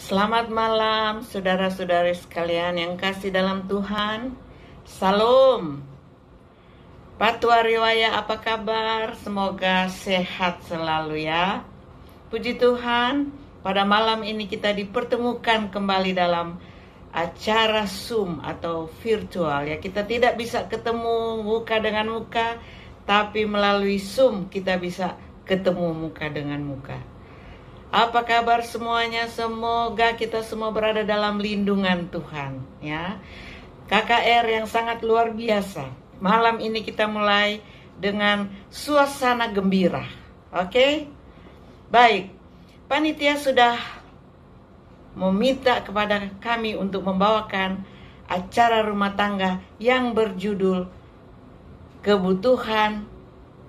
Selamat malam saudara-saudari sekalian yang kasih dalam Tuhan. Salam. Pak Tua Riwaya, apa kabar? Semoga sehat selalu ya. Puji Tuhan, pada malam ini kita dipertemukan kembali dalam acara Zoom atau virtual ya. Kita tidak bisa ketemu muka dengan muka, tapi melalui Zoom kita bisa ketemu muka dengan muka. Apa kabar semuanya? Semoga kita semua berada dalam lindungan Tuhan ya. KKR yang sangat luar biasa. Malam ini kita mulai dengan suasana gembira. Oke? Baik. Panitia sudah meminta kepada kami untuk membawakan acara rumah tangga yang berjudul Kebutuhan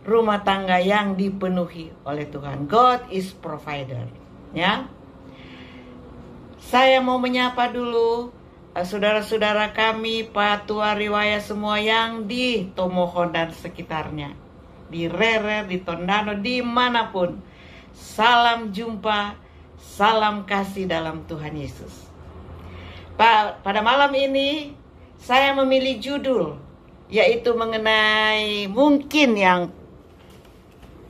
Rumah Tangga yang Dipenuhi oleh Tuhan. God is provider. Ya. Saya mau menyapa dulu saudara-saudara kami, Pak Tua Riwaya semua yang di Tomohon dan sekitarnya, di Rere, di Tondano, dimanapun. Salam jumpa, salam kasih dalam Tuhan Yesus. Pada malam ini saya memilih judul, yaitu mengenai mungkin yang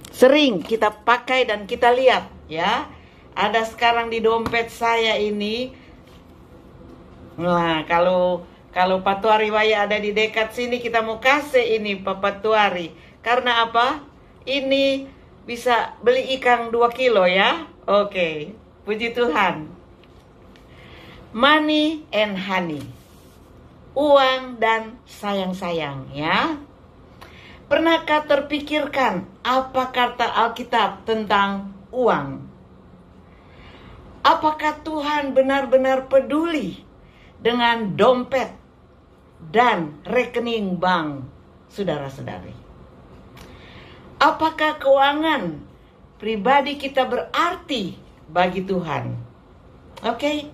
sering kita pakai dan kita lihat ya. Ada sekarang di dompet saya ini. Nah, kalau Pak Tuari Waya ada di dekat sini, kita mau kasih ini Pak Tuari. Karena apa? Ini bisa beli ikan 2 kilo ya. Oke, puji Tuhan. Money and honey. Uang dan sayang-sayang ya. Pernahkah terpikirkan apa kata Alkitab tentang uang? Apakah Tuhan benar-benar peduli dengan dompet dan rekening bank saudara-saudari? Apakah keuangan pribadi kita berarti bagi Tuhan? Oke,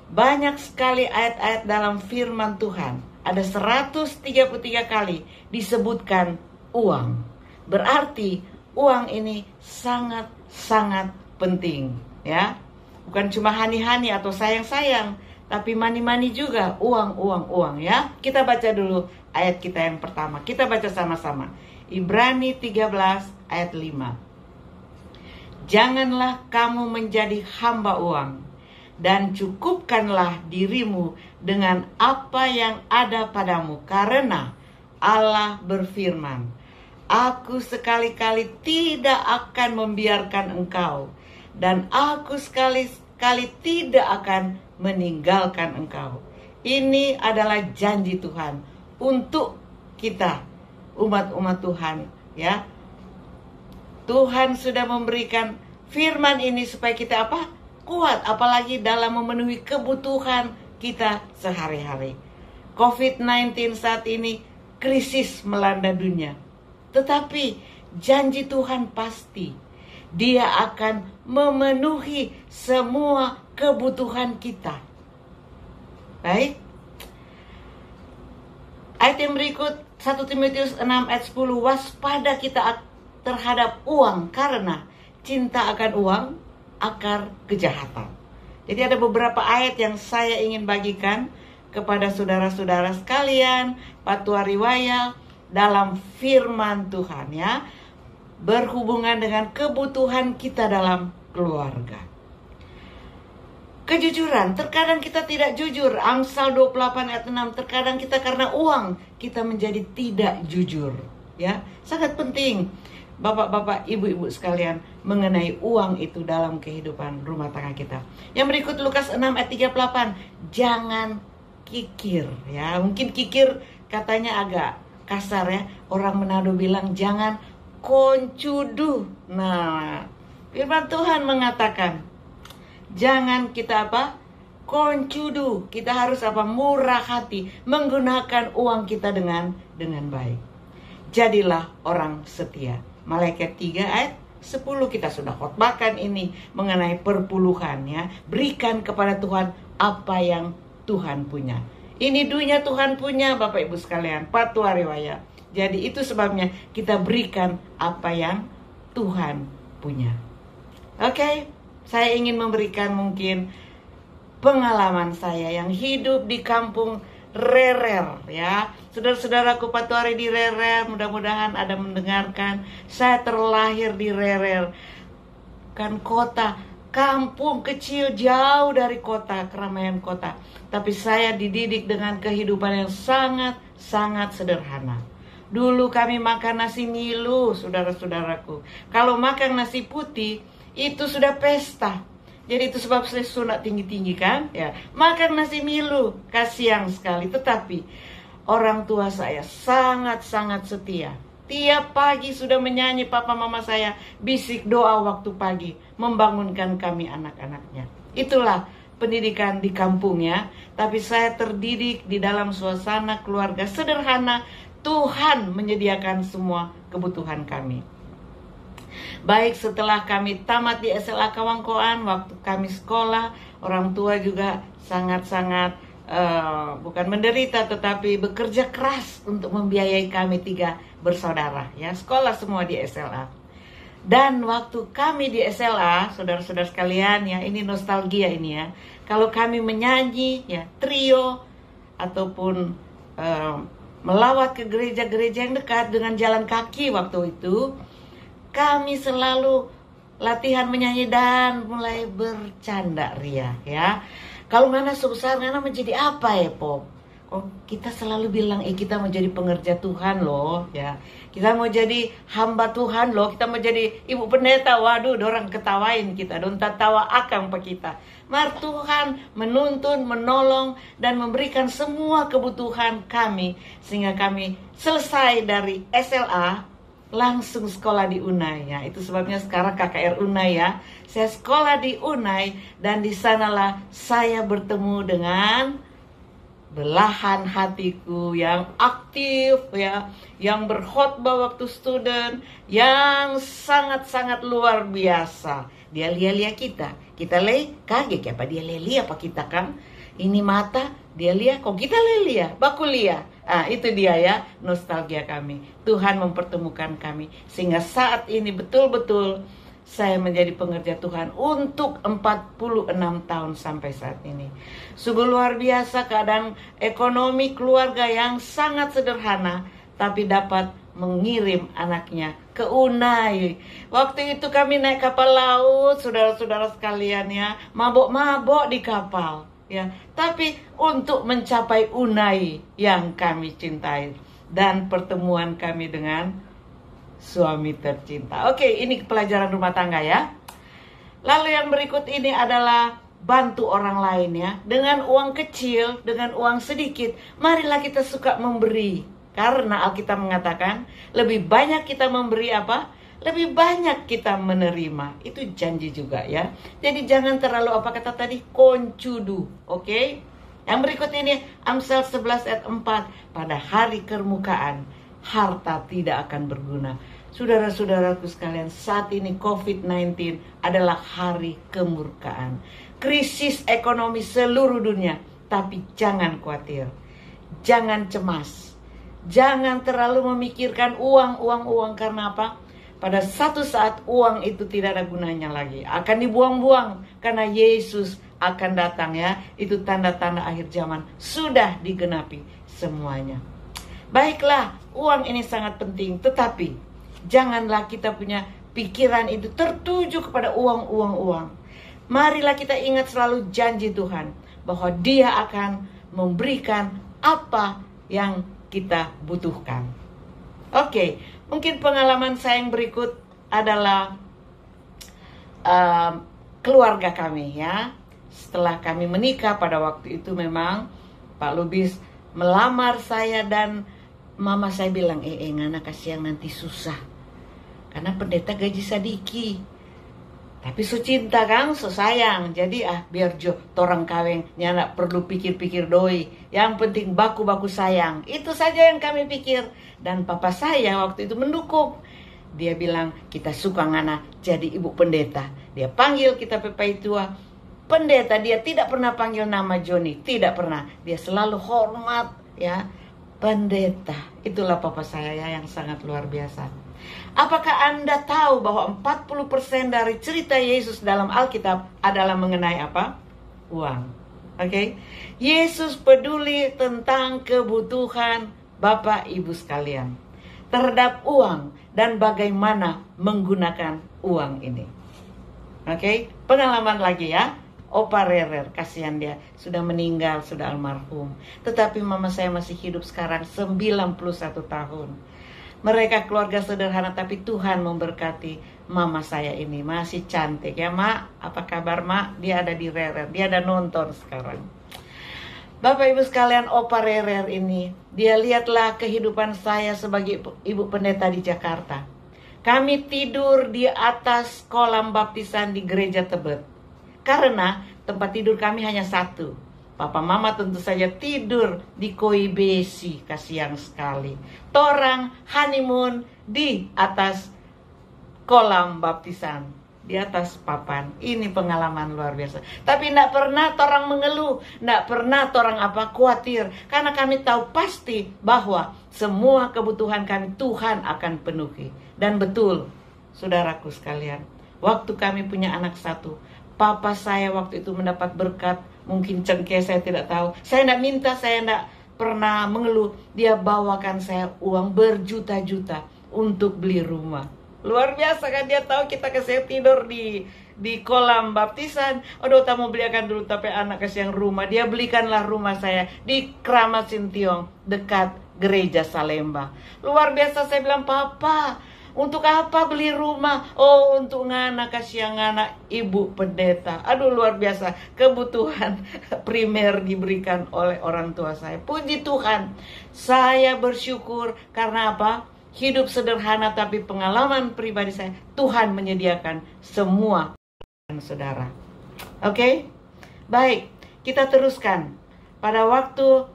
banyak sekali ayat-ayat dalam firman Tuhan. Ada 133 kali disebutkan uang. Berarti uang ini sangat-sangat penting ya. Bukan cuma hani-hani atau sayang-sayang, tapi mani-mani juga, uang ya. Kita baca dulu ayat kita yang pertama. Kita baca sama-sama. Ibrani 13 ayat 5. Janganlah kamu menjadi hamba uang, dan cukupkanlah dirimu dengan apa yang ada padamu, karena Allah berfirman, aku sekali-kali tidak akan membiarkan engkau, dan aku sekali-kali tidak akan meninggalkan engkau. Ini adalah janji Tuhan untuk kita, umat-umat Tuhan ya. Tuhan sudah memberikan firman ini supaya kita apa? Kuat, apalagi dalam memenuhi kebutuhan kita sehari-hari. COVID-19 saat ini krisis melanda dunia. Tetapi janji Tuhan pasti, Dia akan memenuhi semua kebutuhan kita. Baik. Ayat yang berikut 1 Timotius 6 ayat 10. Waspada kita terhadap uang, karena cinta akan uang akar kejahatan. Jadi ada beberapa ayat yang saya ingin bagikan kepada saudara-saudara sekalian, Pak Tua Riwaya, dalam firman Tuhan ya, berhubungan dengan kebutuhan kita dalam keluarga. Kejujuran, terkadang kita tidak jujur. Amsal 28 ayat 6, terkadang kita karena uang kita menjadi tidak jujur ya. Sangat penting Bapak-bapak, ibu-ibu sekalian, mengenai uang itu dalam kehidupan rumah tangga kita. Yang berikut Lukas 6 ayat 38. Jangan kikir ya. Mungkin kikir katanya agak kasar ya. Orang Manado bilang jangan koncudu. Nah, firman Tuhan mengatakan jangan kita apa? Koncudu. Kita harus apa? Murah hati, menggunakan uang kita dengan baik. Jadilah orang setia. Malaikat 3 ayat 10 kita sudah khotbahkan ini mengenai perpuluhan ya. Berikan kepada Tuhan apa yang Tuhan punya. Ini dunia Tuhan punya Bapak Ibu sekalian, Pak Tua Riwaya. Jadi itu sebabnya kita berikan apa yang Tuhan punya. Oke, saya ingin memberikan mungkin pengalaman saya yang hidup di kampung Rerer ya. Saudara-saudaraku patuari di Rerer, mudah-mudahan ada mendengarkan. Saya terlahir di Rerer, kan kota, kampung kecil jauh dari kota, keramaian kota. Tapi saya dididik dengan kehidupan yang sangat sederhana. Dulu kami makan nasi milu, saudara-saudaraku. Kalau makan nasi putih, itu sudah pesta. Jadi itu sebab saya sunat tinggi-tinggi kan ya. Makan nasi milu, kasihan sekali. Tetapi orang tua saya sangat setia. Tiap pagi sudah menyanyi, papa mama saya bisik doa waktu pagi, membangunkan kami anak-anaknya. Itulah pendidikan di kampung ya. Tapi saya terdidik di dalam suasana keluarga sederhana. Tuhan menyediakan semua kebutuhan kami. Baik setelah kami tamat di SLA Kawangkoan, waktu kami sekolah, orang tua juga sangat-sangat bukan menderita tetapi bekerja keras untuk membiayai kami 3 bersaudara ya, sekolah semua di SLA. Dan waktu kami di SLA, saudara-saudara sekalian ya, ini nostalgia ini ya. Kalau kami menyanyi ya, trio ataupun melawat ke gereja-gereja yang dekat dengan jalan kaki waktu itu, kami selalu latihan menyanyi dan mulai bercanda ria ya. Kalau ngana sebesar ngana menjadi apa ya Pop? Oh, kita selalu bilang kita mau jadi pengerja Tuhan loh ya. Kita mau jadi hamba Tuhan loh. Kita mau jadi ibu pendeta. Waduh, dorang ketawain kita. Don tawa akang pa kita. Mar Tuhan menuntun, menolong dan memberikan semua kebutuhan kami sehingga kami selesai dari SLA langsung sekolah di Unai ya. Itu sebabnya sekarang KKR Unai ya. Saya sekolah di Unai dan di sanalah saya bertemu dengan belahan hatiku yang aktif ya, yang berkhotbah waktu student, yang sangat luar biasa. Dia lihat kita kaget apa dia lihat apa kita kan? Ini mata dia lihat kok kita lihat, baku lihat. Ah, itu dia ya, nostalgia kami. Tuhan mempertemukan kami sehingga saat ini betul-betul saya menjadi pengerja Tuhan untuk 46 tahun sampai saat ini. Sungguh luar biasa keadaan ekonomi keluarga yang sangat sederhana, tapi dapat mengirim anaknya ke Unai. Waktu itu kami naik kapal laut, saudara-saudara sekalian ya, mabok-mabok di kapal. Ya, tapi untuk mencapai Unai yang kami cintai dan pertemuan kami dengan suami tercinta. Oke, ini pelajaran rumah tangga ya. Lalu yang berikut ini adalah bantu orang lain ya. Dengan uang kecil, dengan uang sedikit, marilah kita suka memberi. Karena Alkitab mengatakan lebih banyak kita memberi apa? Lebih banyak kita menerima. Itu janji juga ya. Jadi jangan terlalu apa kata tadi, koncudu. Oke? Yang berikut ini Amsal 11 ayat 4. Pada hari kemukaan harta tidak akan berguna. Saudara-saudaraku sekalian, saat ini COVID-19 adalah hari kemurkaan. Krisis ekonomi seluruh dunia. Tapi jangan khawatir. Jangan cemas. Jangan terlalu memikirkan uang. Karena apa? Pada satu saat uang itu tidak ada gunanya lagi. Akan dibuang-buang. Karena Yesus akan datang ya. Itu tanda-tanda akhir zaman. Sudah digenapi semuanya. Baiklah, uang ini sangat penting. Tetapi janganlah kita punya pikiran itu tertuju kepada uang. Marilah kita ingat selalu janji Tuhan. Bahwa Dia akan memberikan apa yang kita butuhkan. Oke, mungkin pengalaman saya yang berikut adalah keluarga kami ya. Setelah kami menikah pada waktu itu memang Pak Lubis melamar saya dan mama saya bilang, ngana kasihan nanti susah. Karena pendeta gaji sadiki. Tapi so cinta kan, so sayang. Jadi biar torang kaweng nyana perlu pikir-pikir doi. Yang penting baku-baku sayang. Itu saja yang kami pikir. Dan papa saya waktu itu mendukung. Dia bilang kita suka ngana jadi ibu pendeta. Dia panggil kita pepai tua pendeta. Dia tidak pernah panggil nama Joni. Tidak pernah. Dia selalu hormat ya. Pendeta. Itulah papa saya yang sangat luar biasa. Apakah Anda tahu bahwa 40% dari cerita Yesus dalam Alkitab adalah mengenai apa? Uang. Oke, Yesus peduli tentang kebutuhan Bapak Ibu sekalian terhadap uang dan bagaimana menggunakan uang ini. Oke, pengalaman lagi ya. Opa Rerer, kasihan dia, sudah meninggal, sudah almarhum. Tetapi mama saya masih hidup sekarang 91 tahun. Mereka keluarga sederhana, tapi Tuhan memberkati mama saya ini. Masih cantik ya, Mak. Apa kabar, Mak? Dia ada di Rerer, dia ada nonton sekarang. Bapak Ibu sekalian, Opa Rerer ini, dia lihatlah kehidupan saya sebagai ibu pendeta di Jakarta. Kami tidur di atas kolam baptisan di gereja Tebet. Karena tempat tidur kami hanya satu. Papa mama tentu saja tidur di koi besi, kasihan sekali. Torang honeymoon di atas kolam baptisan, di atas papan. Ini pengalaman luar biasa. Tapi tidak pernah torang mengeluh, tidak pernah torang khawatir. Karena kami tahu pasti bahwa semua kebutuhan kami Tuhan akan penuhi. Dan betul, saudaraku sekalian, waktu kami punya anak satu, papa saya waktu itu mendapat berkat, mungkin cengkeh, saya tidak tahu. Saya tidak minta, saya tidak pernah mengeluh. Dia bawakan saya uang berjuta-juta untuk beli rumah. Luar biasa kan, dia tahu kita kasih tidur di kolam baptisan. Aduh, tak mau belikan dulu, tapi anak kasih yang rumah. Dia belikanlah rumah saya di Kramat Sintiong, dekat gereja Salemba. Luar biasa, saya bilang, Papa, untuk apa beli rumah? Oh, untuk ngana, kasih ngana ibu pendeta. Aduh, luar biasa. Kebutuhan primer diberikan oleh orang tua saya. Puji Tuhan. Saya bersyukur karena apa? Hidup sederhana tapi pengalaman pribadi saya. Tuhan menyediakan semua, saudara. Oke? Baik, kita teruskan. Pada waktu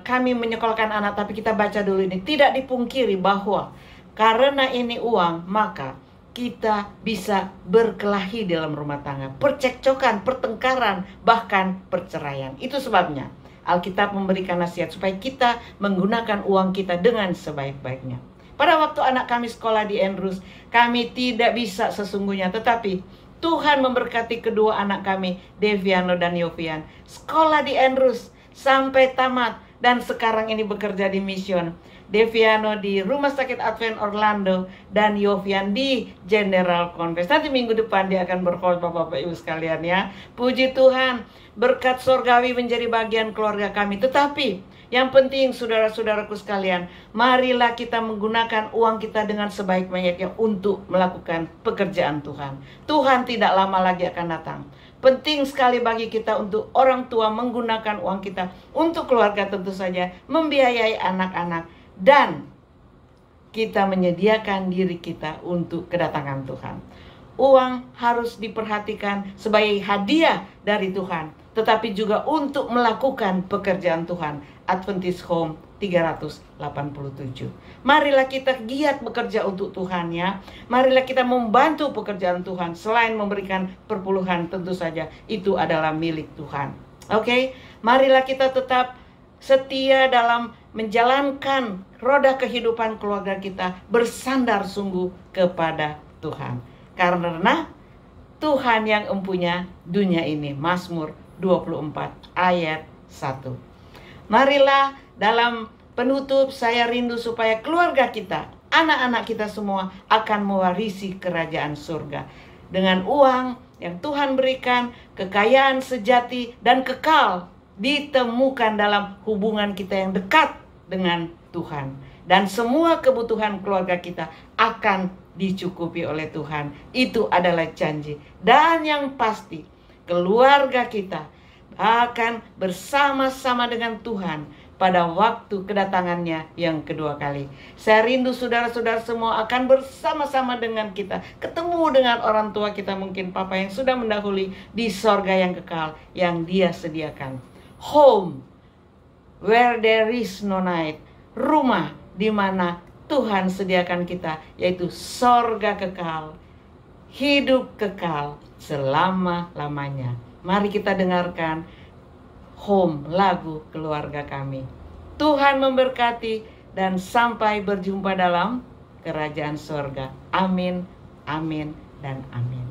kami menyekolahkan anak, tapi kita baca dulu ini. Tidak dipungkiri bahwa karena ini uang, maka kita bisa berkelahi dalam rumah tangga. Percekcokan, pertengkaran, bahkan perceraian. Itu sebabnya Alkitab memberikan nasihat supaya kita menggunakan uang kita dengan sebaik-baiknya. Pada waktu anak kami sekolah di Andrews, kami tidak bisa sesungguhnya. Tetapi Tuhan memberkati kedua anak kami, Deviano dan Yovian. Sekolah di Andrews sampai tamat. Dan sekarang ini bekerja di mission. Deviano di Rumah Sakit Advent Orlando dan Yovian di General Conference. Nanti minggu depan dia akan berkhotbah, Bapak Ibu sekalian ya. Puji Tuhan, berkat surgawi menjadi bagian keluarga kami. Tetapi yang penting, saudara-saudaraku sekalian, marilah kita menggunakan uang kita dengan sebaik-baiknya untuk melakukan pekerjaan Tuhan. Tuhan tidak lama lagi akan datang. Penting sekali bagi kita untuk orang tua menggunakan uang kita untuk keluarga, tentu saja membiayai anak-anak, dan kita menyediakan diri kita untuk kedatangan Tuhan. Uang harus diperhatikan sebagai hadiah dari Tuhan, tetapi juga untuk melakukan pekerjaan Tuhan. Adventist Home 387. Marilah kita giat bekerja untuk Tuhan ya. Marilah kita membantu pekerjaan Tuhan. Selain memberikan perpuluhan, tentu saja itu adalah milik Tuhan. Oke? Marilah kita tetap setia dalam menjalankan roda kehidupan keluarga kita, bersandar sungguh kepada Tuhan. Karena Tuhan yang empunya dunia ini. Mazmur 24 ayat 1. Marilah dalam penutup saya rindu supaya keluarga kita, anak-anak kita semua akan mewarisi kerajaan surga. Dengan uang yang Tuhan berikan, kekayaan sejati dan kekal ditemukan dalam hubungan kita yang dekat dengan Tuhan. Dan semua kebutuhan keluarga kita akan dicukupi oleh Tuhan. Itu adalah janji. Dan yang pasti, keluarga kita akan bersama-sama dengan Tuhan pada waktu kedatangannya yang kedua kali. Saya rindu saudara-saudara semua akan bersama-sama dengan kita, ketemu dengan orang tua kita, mungkin papa yang sudah mendahului di sorga yang kekal yang Dia sediakan. Home where there is no night. Rumah di mana Tuhan sediakan kita, yaitu sorga kekal, hidup kekal selama-lamanya. Mari kita dengarkan Home, lagu keluarga kami. Tuhan memberkati dan sampai berjumpa dalam kerajaan surga. Amin, amin, dan amin.